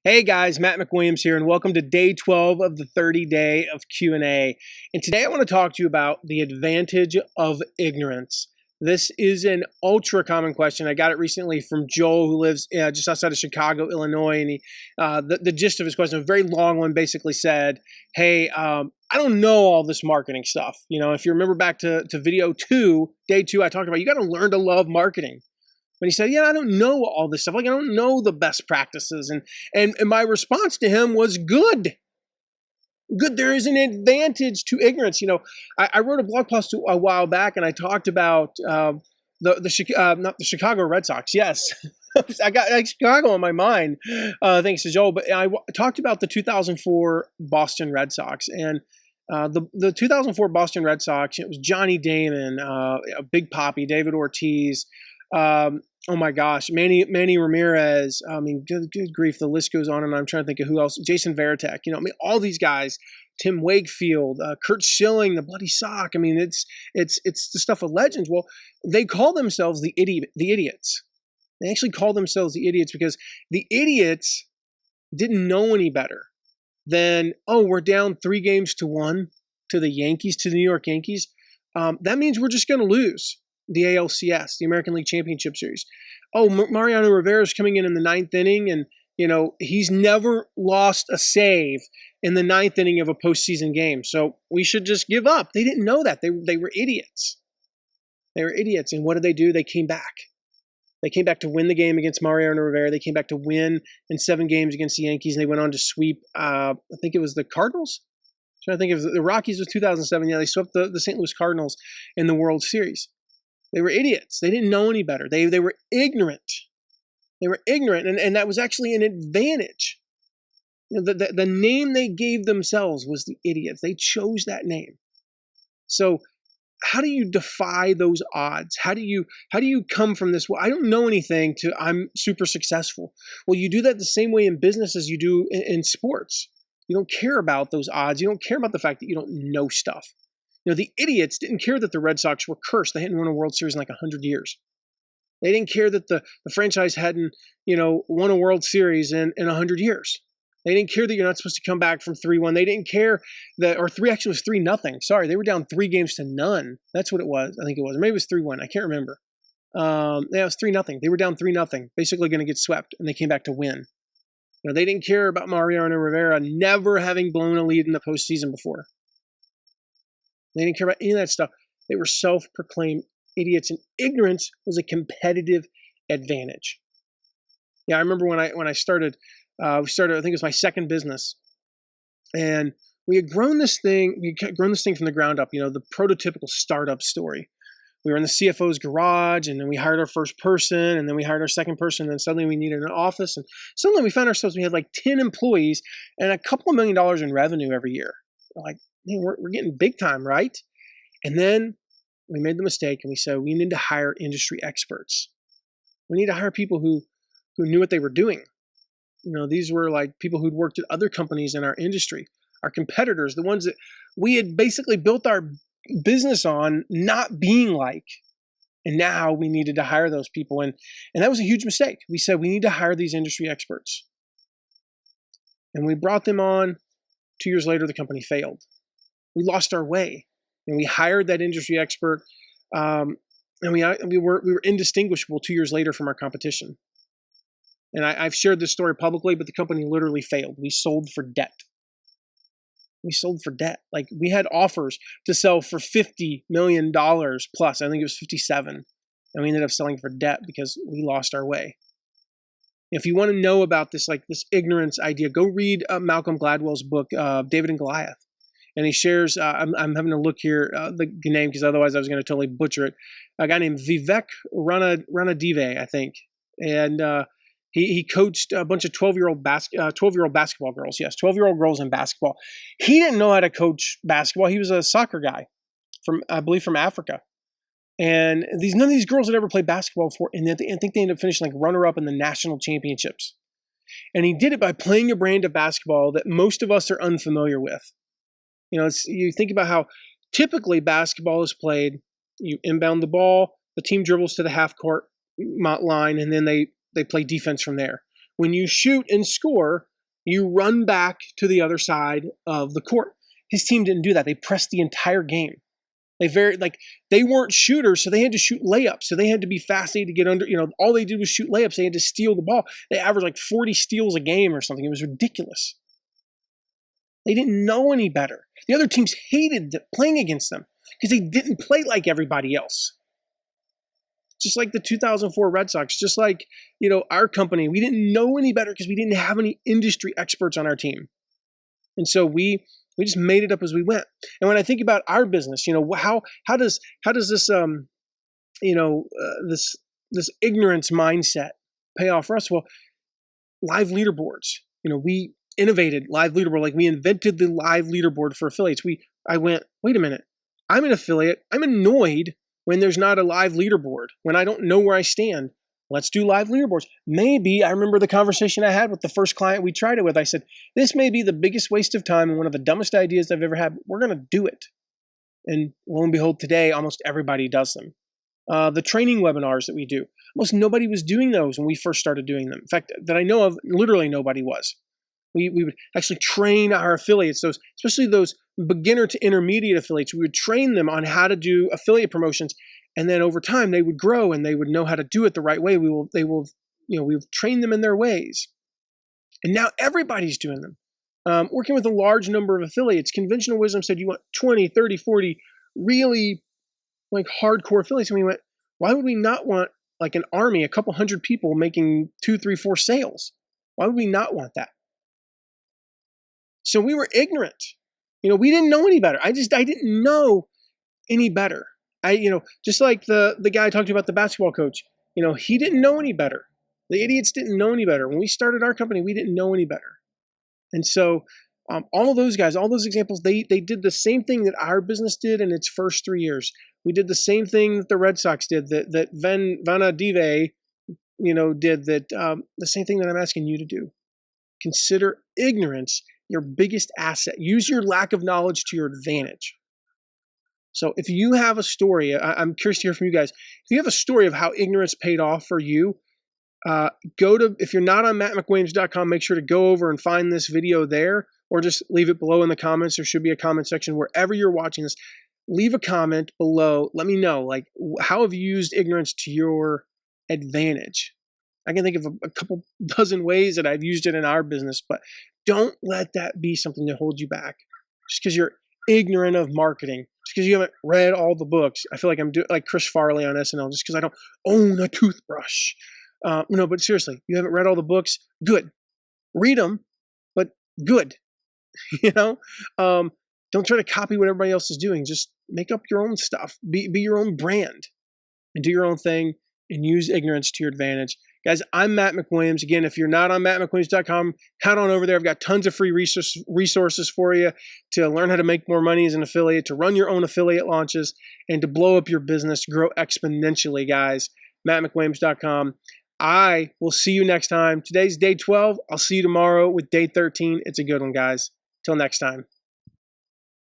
Hey guys, Matt McWilliams here, and welcome to day 12 of the 30-day of Q&A. And today I want to talk to you about the advantage of ignorance. This is an ultra common question. I got it recently from Joel, who lives just outside of Chicago, Illinois, and the gist of his question, a very long one, basically said, "Hey, I don't know all this marketing stuff. You know, if you remember back to video 2, day 2, I talked about you got to learn to love marketing." But he said, "Yeah, I don't know all this stuff. Like, I don't know the best practices." And my response to him was, good. Good. There is an advantage to ignorance. You know, I wrote a blog post a while back, and I talked about not the Chicago Red Sox. Yes, I got Chicago on my mind, thanks to Joel. But talked about the 2004 Boston Red Sox, and the 2004 Boston Red Sox. It was Johnny Damon, Big Papi, David Ortiz. Oh my gosh, Manny Ramirez. I mean, good grief, the list goes on, and I'm trying to think of who else. Jason Varitek. You know, I mean, all these guys. Tim Wakefield, Kurt Schilling, the Bloody Sock. I mean, it's the stuff of legends. Well, they call themselves the idiots. They actually call themselves the idiots because the idiots didn't know any better than, oh, we're down 3-1 to the Yankees, to the New York Yankees. That means we're just going to lose the ALCS, the American League Championship Series. Oh, Mariano Rivera is coming in the ninth inning, and you know he's never lost a save in the ninth inning of a postseason game. So we should just give up. They didn't know that. They were idiots. They were idiots. And what did they do? They came back. They came back to win the game against Mariano Rivera. They came back to win in 7 games against the Yankees. And they went on to sweep, I think it was the Cardinals. I'm trying to think if the Rockies was 2007. Yeah, they swept the St. Louis Cardinals in the World Series. They were idiots. They didn't know any better. They were ignorant. They were ignorant, and that was actually an advantage. You know, the name they gave themselves was the idiots. They chose that name. So how do you defy those odds? How do you come from this? Well, I don't know anything to I'm super successful. Well, you do that the same way in business as you do in sports. You don't care about those odds. You don't care about the fact that you don't know stuff. You know, the idiots didn't care that the Red Sox were cursed. They hadn't won a World Series in like 100 years. They didn't care that the franchise hadn't, won a World Series in 100 years. They didn't care that you're not supposed to come back from 3-1. They didn't care that, or actually it was 3-0. Sorry, they were down 3-0. That's what it was. I think it was. Or maybe it was 3-1. I can't remember. Yeah, it was 3-0. They were down 3-0, basically going to get swept, and they came back to win. You know, they didn't care about Mariano Rivera never having blown a lead in the postseason before. They didn't care about any of that stuff. They were self-proclaimed idiots, and ignorance was a competitive advantage. Yeah, I remember when I started, I think it was my second business, and we had grown this thing. We had grown this thing from the ground up. You know, the prototypical startup story. We were in the CFO's garage, and then we hired our first person, and then we hired our second person, and then suddenly we needed an office, and suddenly we found ourselves, we had like 10 employees and a couple of $1 million in revenue every year. We're like, man, we're getting big time, right? And then we made the mistake, and we said we need to hire industry experts. We need to hire people who knew what they were doing. You know, these were like people who'd worked at other companies in our industry, our competitors, the ones that we had basically built our business on not being like. And now we needed to hire those people. And that was a huge mistake. We said we need to hire these industry experts. And we brought them on. 2 years later, the company failed. We lost our way. And we hired that industry expert. And we were indistinguishable 2 years later from our competition. And I've shared this story publicly, but the company literally failed. We sold for debt. We sold for debt. Like, we had offers to sell for $50 million plus. I think it was 57. And we ended up selling for debt because we lost our way. If you want to know about this, like this ignorance idea, go read Malcolm Gladwell's book, David and Goliath. And he shares, I'm having to look here, the name, because otherwise I was going to totally butcher it. A guy named Vivek Ranadive, I think. And he coached a bunch of 12-year-old basketball girls. Yes, 12-year-old girls in basketball. He didn't know how to coach basketball. He was a soccer guy I believe from Africa. And none of these girls had ever played basketball before. And I think they ended up finishing like runner-up in the national championships. And he did it by playing a brand of basketball that most of us are unfamiliar with. You know, you think about how typically basketball is played. You inbound the ball, the team dribbles to the half-court line, and then they play defense from there. When you shoot and score, You run back to the other side of the court. His team didn't do that. They pressed the entire game. They weren't shooters, so they had to shoot layups. So they had to be fast. They had to get under, all they did was shoot layups. They had to steal the ball. They averaged like 40 steals a game or something. It was ridiculous. They didn't know any better. The other teams hated playing against them because they didn't play like everybody else. Just like the 2004 Red Sox, just like, our company, we didn't know any better because we didn't have any industry experts on our team. And so we just made it up as we went. And when I think about our business, how does this this ignorance mindset pay off for us? Well, live leaderboards. We innovated live leaderboard, like we invented the live leaderboard for affiliates. I went, wait a minute, I'm an affiliate. I'm annoyed when there's not a live leaderboard, when I don't know where I stand. Let's do live leaderboards. Maybe, I remember the conversation I had with the first client we tried it with. I said, this may be the biggest waste of time and one of the dumbest ideas I've ever had. We're going to do it. And lo and behold, today, almost everybody does them. The training webinars that we do, almost nobody was doing those when we first started doing them. In fact, that I know of, literally nobody was. We would actually train our affiliates, especially those beginner to intermediate affiliates. We would train them on how to do affiliate promotions. And then over time, they would grow and they would know how to do it the right way. We've trained them in their ways. And now everybody's doing them. Working with a large number of affiliates, conventional wisdom said you want 20, 30, 40 really like hardcore affiliates. And we went, why would we not want like an army, a couple hundred people making 2, 3, 4 sales? Why would we not want that? So we were ignorant. We didn't know any better. I didn't know any better. Just like the guy I talked to about the basketball coach, he didn't know any better. The idiots didn't know any better. When we started our company, we didn't know any better. And so all of those guys, all those examples, they did the same thing that our business did in its first 3 years. We did the same thing that the Red Sox did, that Vana Dive, did, the same thing that I'm asking you to do. Consider ignorance your biggest asset. Use your lack of knowledge to your advantage. So if you have a story, I'm curious to hear from you guys. If you have a story of how ignorance paid off for you, if you're not on mattmcwilliams.com, make sure to go over and find this video there, or just leave it below in the comments. There should be a comment section wherever you're watching this. Leave a comment below. Let me know, how have you used ignorance to your advantage? I can think of a couple dozen ways that I've used it in our business, but don't let that be something that holds you back. Just because you're ignorant of marketing, just because you haven't read all the books. I feel like I'm doing like Chris Farley on SNL, just because I don't own a toothbrush. No, but seriously, you haven't read all the books. Good. Read them, but good. Don't try to copy what everybody else is doing. Just make up your own stuff. Be your own brand and do your own thing and use ignorance to your advantage. Guys, I'm Matt McWilliams. Again, if you're not on mattmcwilliams.com, head on over there. I've got tons of free resources for you to learn how to make more money as an affiliate, to run your own affiliate launches, and to blow up your business, grow exponentially, guys. mattmcwilliams.com. I will see you next time. Today's day 12. I'll see you tomorrow with day 13. It's a good one, guys. Till next time.